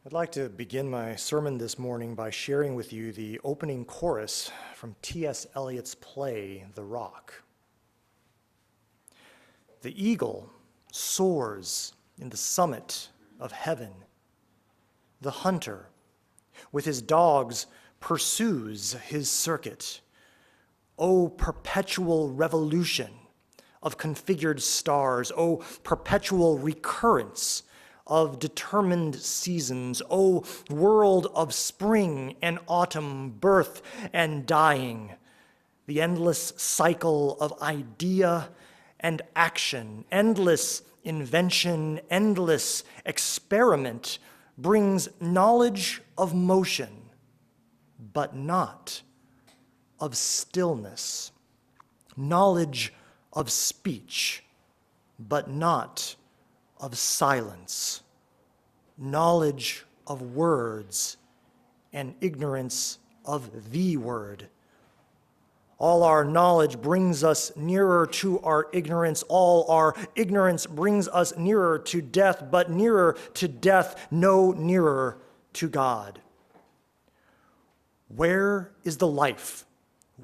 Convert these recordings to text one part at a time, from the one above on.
I'd like to begin my sermon this morning by sharing with you the opening chorus from T.S. Eliot's play, The Rock. The eagle soars in the summit of heaven. The hunter, with his dogs, pursues his circuit. O perpetual revolution of configured stars, O perpetual recurrence of determined seasons, O world of spring and autumn, birth and dying, the endless cycle of idea and action, endless invention, endless experiment brings knowledge of motion, but not of stillness, knowledge of speech, but not of silence, knowledge of words and ignorance of the word. All our knowledge brings us nearer to our ignorance. All our ignorance brings us nearer to death, but nearer to death, no nearer to God. Where is the life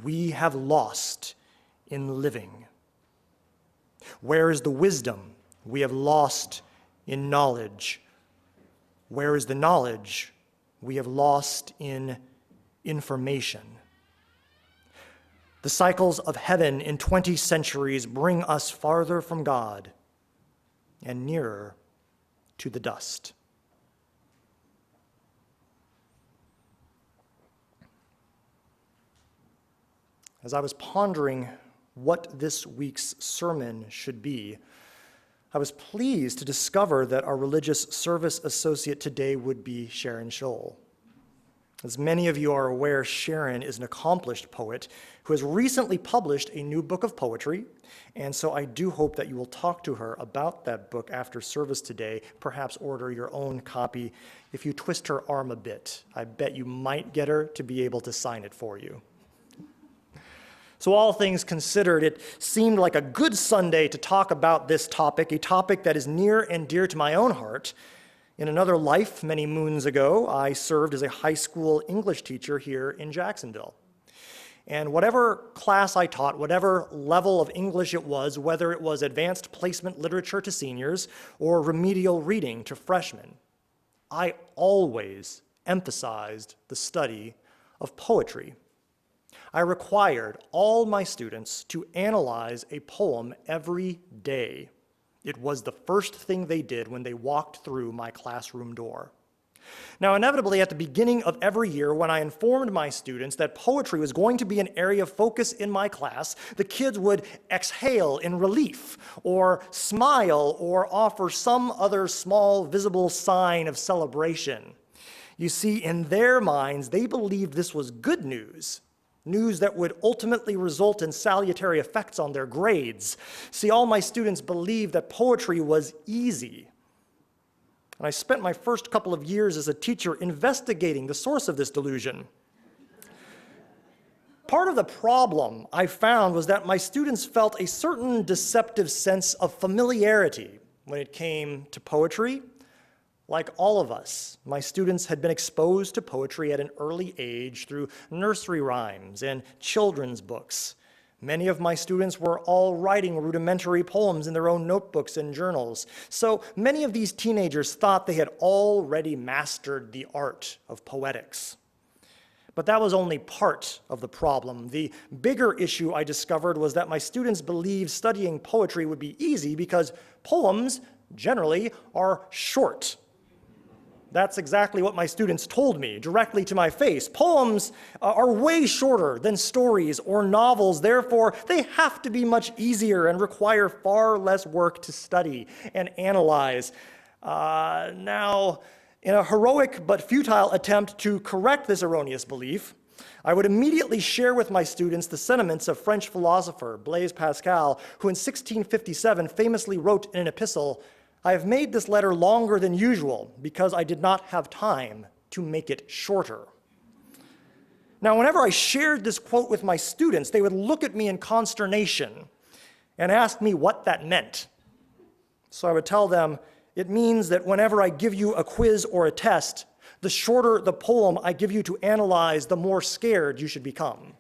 we have lost in living? Where is the wisdom we have lost in knowledge? Where is the knowledge we have lost in information? The cycles of heaven in 20 centuries bring us farther from God and nearer to the dust. As I was pondering what this week's sermon should be, I was pleased to discover that our religious service associate today would be Sharon Scholl. As many of you are aware, Sharon is an accomplished poet who has recently published a new book of poetry, and so I do hope that you will talk to her about that book after service today, perhaps order your own copy. If you twist her arm a bit, I bet you might get her to be able to sign it for you. So all things considered, it seemed like a good Sunday to talk about this topic, a topic that is near and dear to my own heart. In another life, many moons ago, I served as a high school English teacher here in Jacksonville. And whatever class I taught, whatever level of English it was, whether it was advanced placement literature to seniors or remedial reading to freshmen, I always emphasized the study of poetry. I required all my students to analyze a poem every day. It was the first thing they did when they walked through my classroom door. Now, inevitably, at the beginning of every year, when I informed my students that poetry was going to be an area of focus in my class, the kids would exhale in relief, or smile, or offer some other small, visible sign of celebration. You see, in their minds, they believed this was good news. News that would ultimately result in salutary effects on their grades. See, all my students believed that poetry was easy. And I spent my first couple of years as a teacher investigating the source of this delusion. Part of the problem I found was that my students felt a certain deceptive sense of familiarity when it came to poetry. Like all of us, my students had been exposed to poetry at an early age through nursery rhymes and children's books. Many of my students were all writing rudimentary poems in their own notebooks and journals. So many of these teenagers thought they had already mastered the art of poetics. But that was only part of the problem. The bigger issue I discovered was that my students believed studying poetry would be easy because poems generally are short. That's exactly what my students told me directly to my face. Poems are way shorter than stories or novels. Therefore, they have to be much easier and require far less work to study and analyze. Now, in a heroic but futile attempt to correct this erroneous belief, I would immediately share with my students the sentiments of French philosopher Blaise Pascal, who in 1657 famously wrote in an epistle, "I have made this letter longer than usual because I did not have time to make it shorter." Now, whenever I shared this quote with my students, they would look at me in consternation and ask me what that meant. So I would tell them, it means that whenever I give you a quiz or a test, The shorter the poem I give you to analyze, the more scared you should become.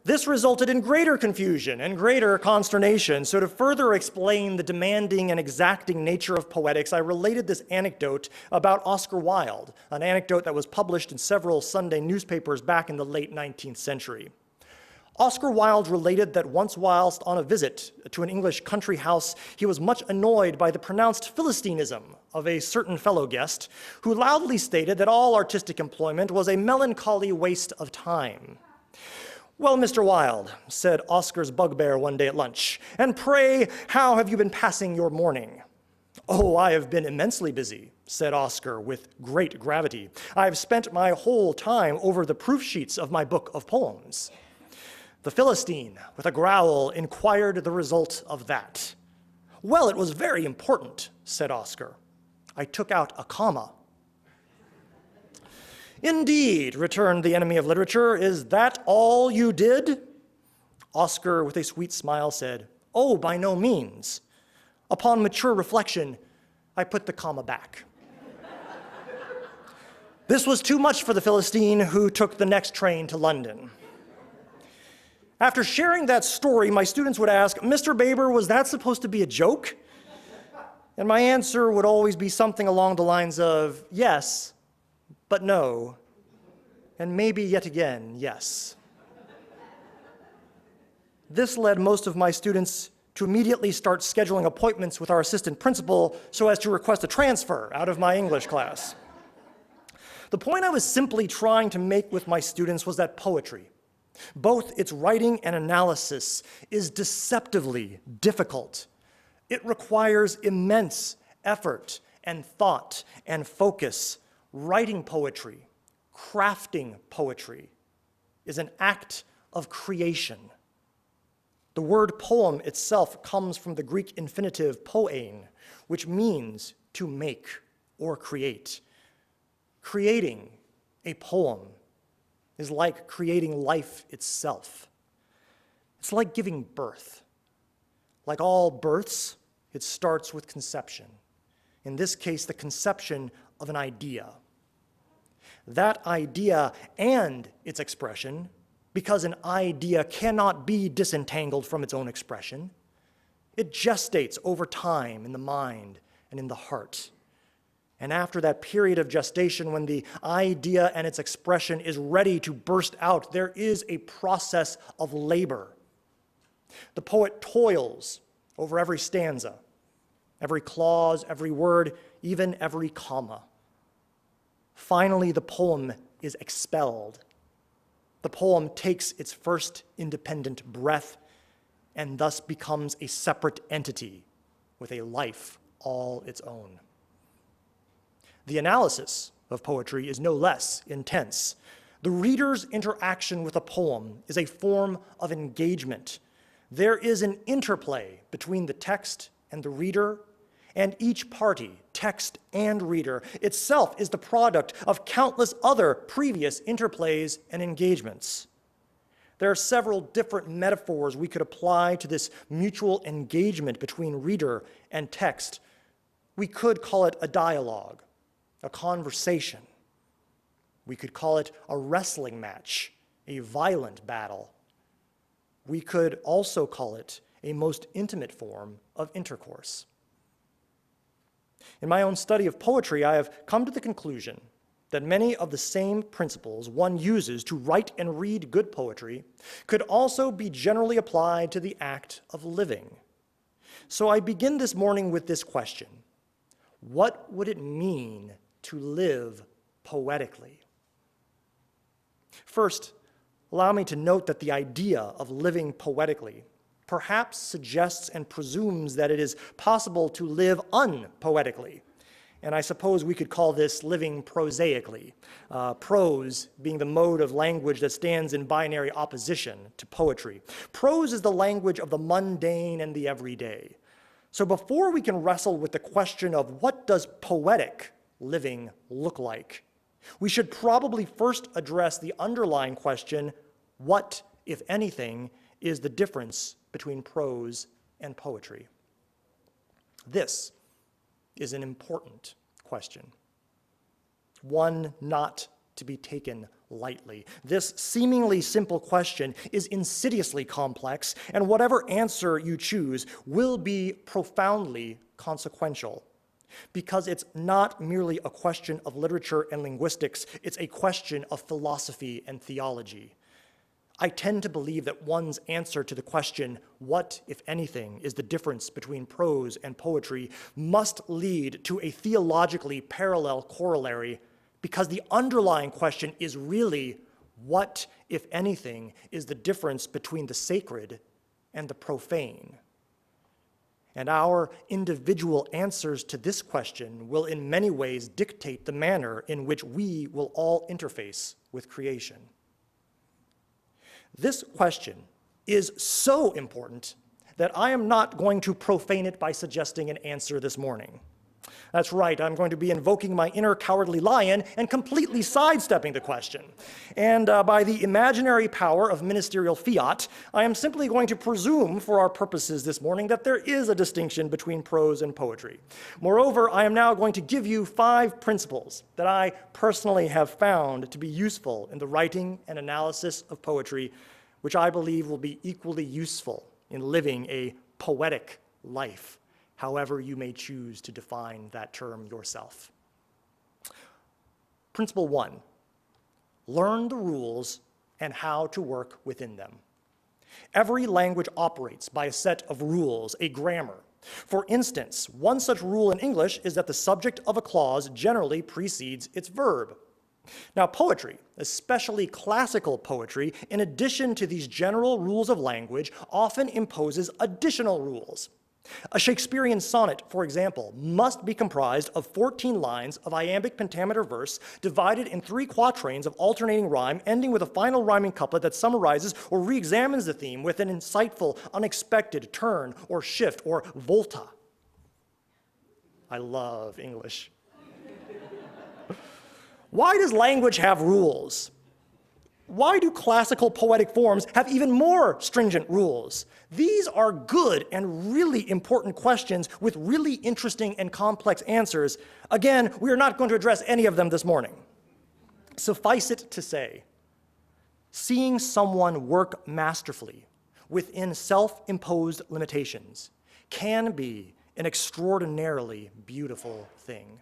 This resulted in greater confusion and greater consternation. So to further explain the demanding and exacting nature of poetics, I related this anecdote about Oscar Wilde, an anecdote that was published in several Sunday newspapers back in the late 19th century. Oscar Wilde related that once whilst on a visit to an English country house, he was much annoyed by the pronounced Philistinism of a certain fellow guest, who loudly stated that all artistic employment was a melancholy waste of time. "Well, Mr. Wilde," said Oscar's bugbear one day at lunch, "and pray, how have you been passing your morning?" "Oh, I have been immensely busy," said Oscar with great gravity. "I have spent my whole time over the proof sheets of my book of poems." The Philistine, with a growl, inquired the result of that. "Well, it was very important," said Oscar. "I took out a comma." "Indeed," returned the enemy of literature, "is that all you did?" Oscar, with a sweet smile, said, "Oh, by no means. Upon mature reflection, I put the comma back." This was too much for the Philistine, who took the next train to London. After sharing that story, my students would ask, "Mr. Baber, was that supposed to be a joke?" And my answer would always be something along the lines of, "Yes, but no, and maybe yet again, yes." This led most of my students to immediately start scheduling appointments with our assistant principal so as to request a transfer out of my English class. The point I was simply trying to make with my students was that poetry, both its writing and analysis, is deceptively difficult. It requires immense effort and thought and focus. Writing poetry, crafting poetry, is an act of creation. The word poem itself comes from the Greek infinitive poein, which means to make or create. Creating a poem is like creating life itself. It's like giving birth. Like all births, it starts with conception. In this case, the conception of an idea. That idea and its expression, because an idea cannot be disentangled from its own expression, it gestates over time in the mind and in the heart. And after that period of gestation, when the idea and its expression is ready to burst out, there is a process of labor. The poet toils over every stanza, every clause, every word, even every comma. Finally, the poem is expelled. The poem takes its first independent breath and thus becomes a separate entity with a life all its own. The analysis of poetry is no less intense. The reader's interaction with a poem is a form of engagement. There is an interplay between the text and the reader, and each party, text and reader, itself is the product of countless other previous interplays and engagements. There are several different metaphors we could apply to this mutual engagement between reader and text. We could call it a dialogue, a conversation. We could call it a wrestling match, a violent battle. We could also call it a most intimate form of intercourse. In my own study of poetry, I have come to the conclusion that many of the same principles one uses to write and read good poetry could also be generally applied to the act of living. So I begin this morning with this question: what would it mean to live poetically? First, allow me to note that the idea of living poetically perhaps suggests and presumes that it is possible to live unpoetically. And I suppose we could call this living prosaically, prose being the mode of language that stands in binary opposition to poetry. Prose is the language of the mundane and the everyday. So before we can wrestle with the question of what does poetic living look like, we should probably first address the underlying question: what, if anything, is the difference between prose and poetry? This is an important question. One not to be taken lightly. This seemingly simple question is insidiously complex, and whatever answer you choose will be profoundly consequential, because it's not merely a question of literature and linguistics, it's a question of philosophy and theology. I tend to believe that one's answer to the question, what, if anything, is the difference between prose and poetry, must lead to a theologically parallel corollary, because the underlying question is really, what, if anything, is the difference between the sacred and the profane? And our individual answers to this question will in many ways dictate the manner in which we will all interface with creation. This question is so important that I am not going to profane it by suggesting an answer this morning. That's right, I'm going to be invoking my inner cowardly lion and completely sidestepping the question. And by the imaginary power of ministerial fiat, I am simply going to presume for our purposes this morning that there is a distinction between prose and poetry. Moreover, I am now going to give you 5 principles that I personally have found to be useful in the writing and analysis of poetry, which I believe will be equally useful in living a poetic life, however you may choose to define that term yourself. Principle 1, learn the rules and how to work within them. Every language operates by a set of rules, a grammar. For instance, one such rule in English is that the subject of a clause generally precedes its verb. Now, poetry, especially classical poetry, in addition to these general rules of language, often imposes additional rules. A Shakespearean sonnet, for example, must be comprised of 14 lines of iambic pentameter verse divided in 3 quatrains of alternating rhyme, ending with a final rhyming couplet that summarizes or re-examines the theme with an insightful, unexpected turn or shift or volta. I love English. Why does language have rules? Why do classical poetic forms have even more stringent rules? These are good and really important questions with really interesting and complex answers. Again, we are not going to address any of them this morning. Suffice it to say, seeing someone work masterfully within self-imposed limitations can be an extraordinarily beautiful thing.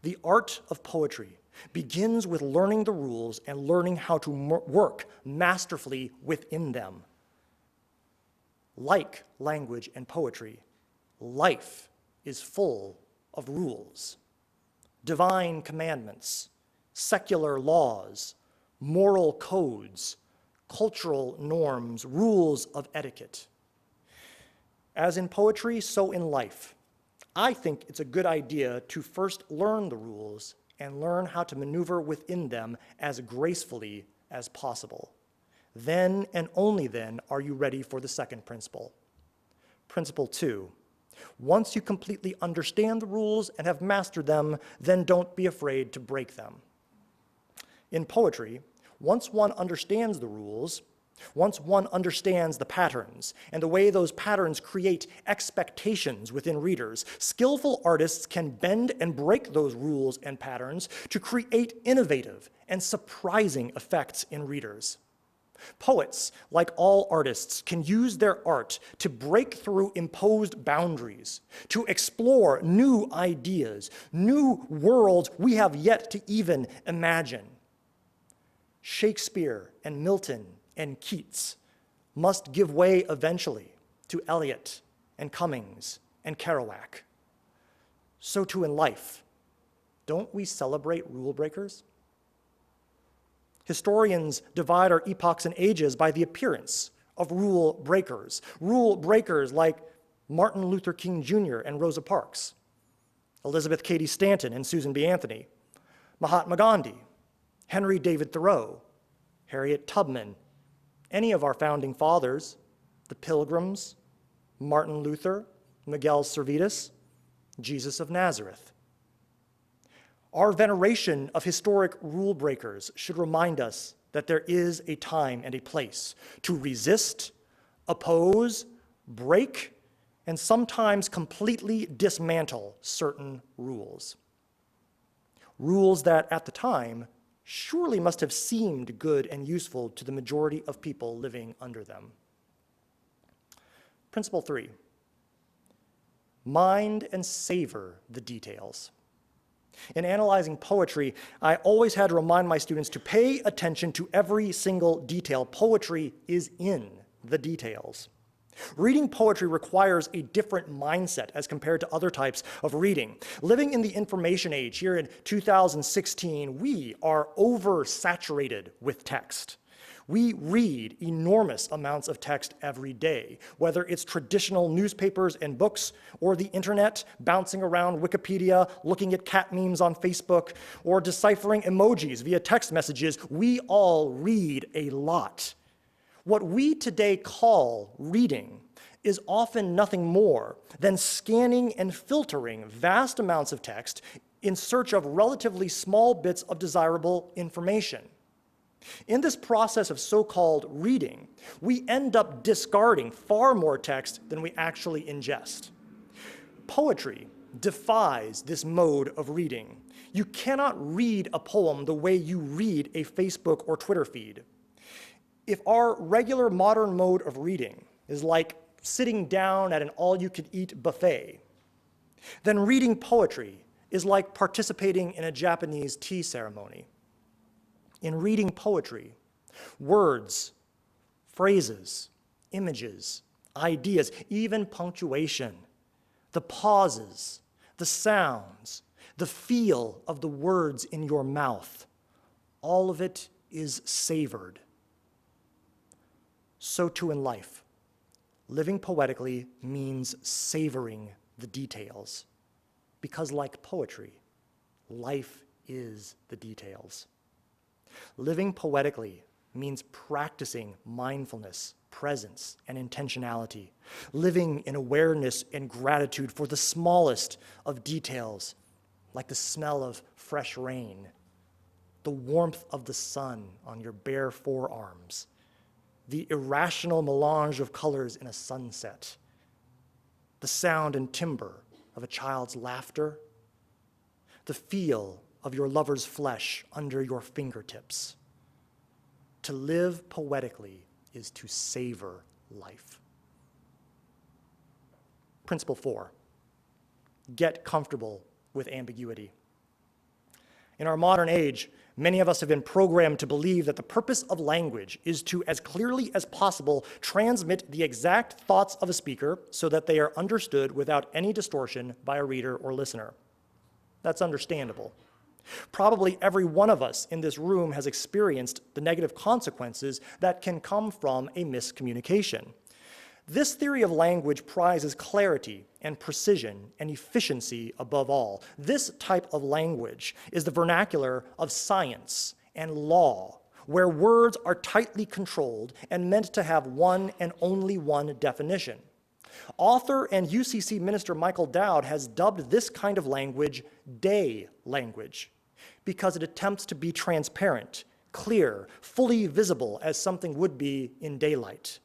The art of poetry begins with learning the rules and learning how to work masterfully within them. Like language and poetry, life is full of rules, divine commandments, secular laws, moral codes, cultural norms, rules of etiquette. As in poetry, so in life. I think it's a good idea to first learn the rules and learn how to maneuver within them as gracefully as possible. Then and only then are you ready for the second principle. Principle 2, once you completely understand the rules and have mastered them, then don't be afraid to break them. In poetry, once one understands the rules, once one understands the patterns and the way those patterns create expectations within readers, skillful artists can bend and break those rules and patterns to create innovative and surprising effects in readers. Poets, like all artists, can use their art to break through imposed boundaries, to explore new ideas, new worlds we have yet to even imagine. Shakespeare and Milton and Keats must give way eventually to Eliot and Cummings and Kerouac. So too in life, don't we celebrate rule breakers? Historians divide our epochs and ages by the appearance of rule breakers like Martin Luther King Jr. and Rosa Parks, Elizabeth Cady Stanton and Susan B. Anthony, Mahatma Gandhi, Henry David Thoreau, Harriet Tubman, any of our founding fathers, the Pilgrims, Martin Luther, Miguel Servetus, Jesus of Nazareth. Our veneration of historic rule breakers should remind us that there is a time and a place to resist, oppose, break, and sometimes completely dismantle certain rules. rules that, at the time, surely must have seemed good and useful to the majority of people living under them. Principle 3, mind and savor the details. In analyzing poetry, I always had to remind my students to pay attention to every single detail. Poetry is in the details. Reading poetry requires a different mindset as compared to other types of reading. Living in the information age here in 2016, we are oversaturated with text. We read enormous amounts of text every day, whether it's traditional newspapers and books, or the internet, bouncing around Wikipedia, looking at cat memes on Facebook, or deciphering emojis via text messages. We all read a lot. What we today call reading is often nothing more than scanning and filtering vast amounts of text in search of relatively small bits of desirable information. In this process of so-called reading, we end up discarding far more text than we actually ingest. Poetry defies this mode of reading. You cannot read a poem the way you read a Facebook or Twitter feed. If our regular modern mode of reading is like sitting down at an all-you-can-eat buffet, then reading poetry is like participating in a Japanese tea ceremony. In reading poetry, words, phrases, images, ideas, even punctuation, the pauses, the sounds, the feel of the words in your mouth, all of it is savored. So too in life. Living poetically means savoring the details, because like poetry, life is the details. Living poetically means practicing mindfulness, presence, and intentionality, living in awareness and gratitude for the smallest of details, like the smell of fresh rain, the warmth of the sun on your bare forearms, the irrational melange of colors in a sunset, the sound and timbre of a child's laughter, the feel of your lover's flesh under your fingertips. To live poetically is to savor life. Principle 4, get comfortable with ambiguity. In our modern age, many of us have been programmed to believe that the purpose of language is to, as clearly as possible, transmit the exact thoughts of a speaker so that they are understood without any distortion by a reader or listener. That's understandable. Probably every one of us in this room has experienced the negative consequences that can come from a miscommunication. This theory of language prizes clarity and precision and efficiency above all. This type of language is the vernacular of science and law, where words are tightly controlled and meant to have one and only one definition. Author and UCC minister Michael Dowd has dubbed this kind of language day language because it attempts to be transparent, clear, fully visible as something would be in daylight.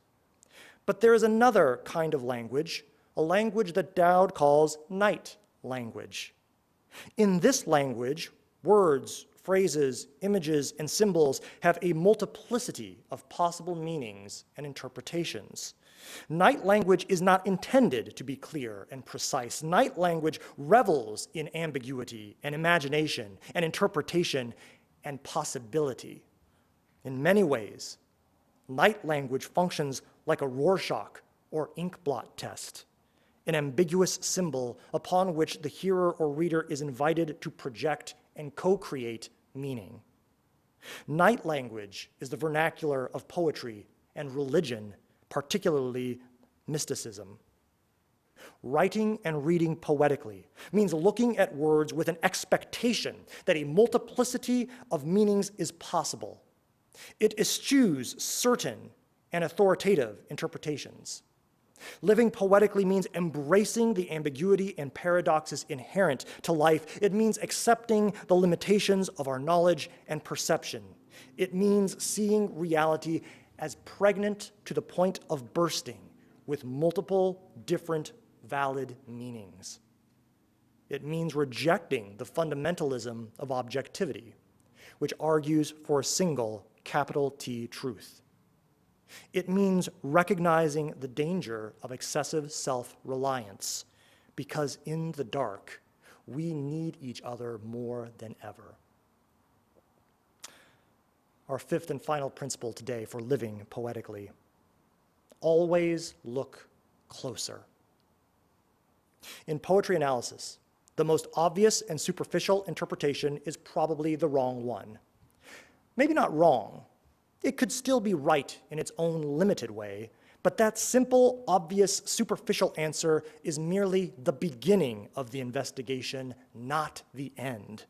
But there is another kind of language, a language that Dowd calls night language. In this language, words, phrases, images, and symbols have a multiplicity of possible meanings and interpretations. Night language is not intended to be clear and precise. Night language revels in ambiguity and imagination and interpretation and possibility. In many ways, night language functions like a Rorschach or inkblot test, an ambiguous symbol upon which the hearer or reader is invited to project and co-create meaning. Night language is the vernacular of poetry and religion, particularly mysticism. Writing and reading poetically means looking at words with an expectation that a multiplicity of meanings is possible. It eschews certain and authoritative interpretations. Living poetically means embracing the ambiguity and paradoxes inherent to life. It means accepting the limitations of our knowledge and perception. It means seeing reality as pregnant to the point of bursting with multiple different valid meanings. It means rejecting the fundamentalism of objectivity, which argues for a single capital T truth. It means recognizing the danger of excessive self-reliance, because in the dark, we need each other more than ever. Our fifth and final principle today for living poetically: always look closer. In poetry analysis, the most obvious and superficial interpretation is probably the wrong one. Maybe not wrong. It could still be right in its own limited way, but that simple, obvious, superficial answer is merely the beginning of the investigation, not the end.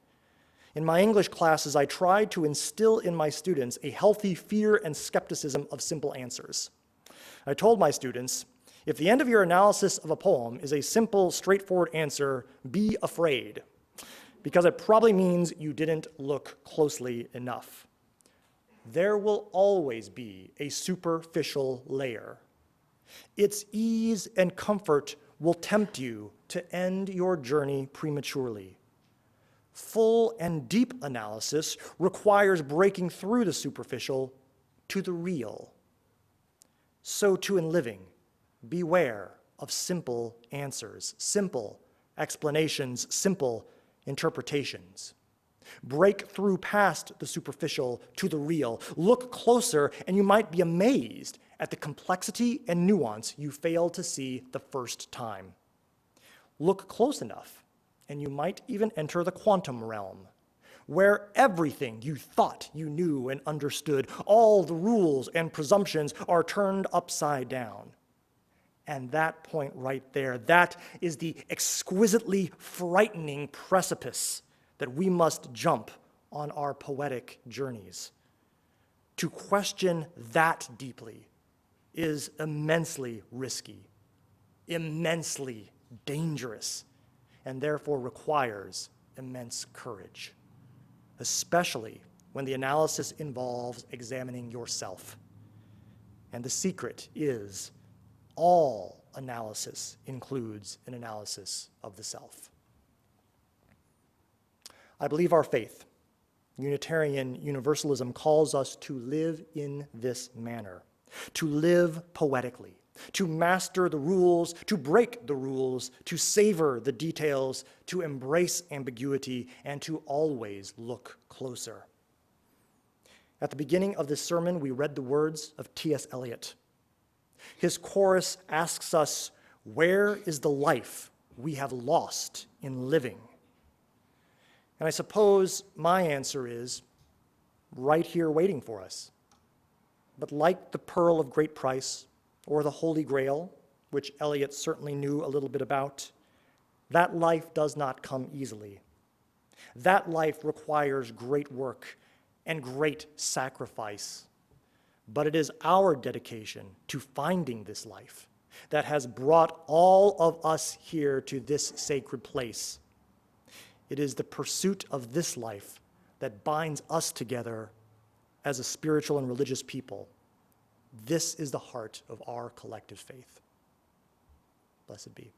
In my English classes, I tried to instill in my students a healthy fear and skepticism of simple answers. I told my students, if the end of your analysis of a poem is a simple, straightforward answer, be afraid, because it probably means you didn't look closely enough. There will always be a superficial layer. Its ease and comfort will tempt you to end your journey prematurely. Full and deep analysis requires breaking through the superficial to the real. So too in living, beware of simple answers, simple explanations, simple interpretations. Break through past the superficial to the real. Look closer, and you might be amazed at the complexity and nuance you failed to see the first time. Look close enough, and you might even enter the quantum realm, where everything you thought you knew and understood, all the rules and presumptions, are turned upside down. And that point right there, that is the exquisitely frightening precipice that we must jump on our poetic journeys. To question that deeply is immensely risky, immensely dangerous, and therefore requires immense courage, especially when the analysis involves examining yourself. And the secret is all analysis includes an analysis of the self. I believe our faith, Unitarian Universalism, calls us to live in this manner, to live poetically, to master the rules, to break the rules, to savor the details, to embrace ambiguity, and to always look closer. At the beginning of this sermon, we read the words of T.S. Eliot. His chorus asks us, where is the life we have lost in living? And I suppose my answer is right here waiting for us. But like the pearl of great price or the Holy Grail, which Eliot certainly knew a little bit about, that life does not come easily. That life requires great work and great sacrifice. But it is our dedication to finding this life that has brought all of us here to this sacred place. It is the pursuit of this life that binds us together as a spiritual and religious people. This is the heart of our collective faith. Blessed be.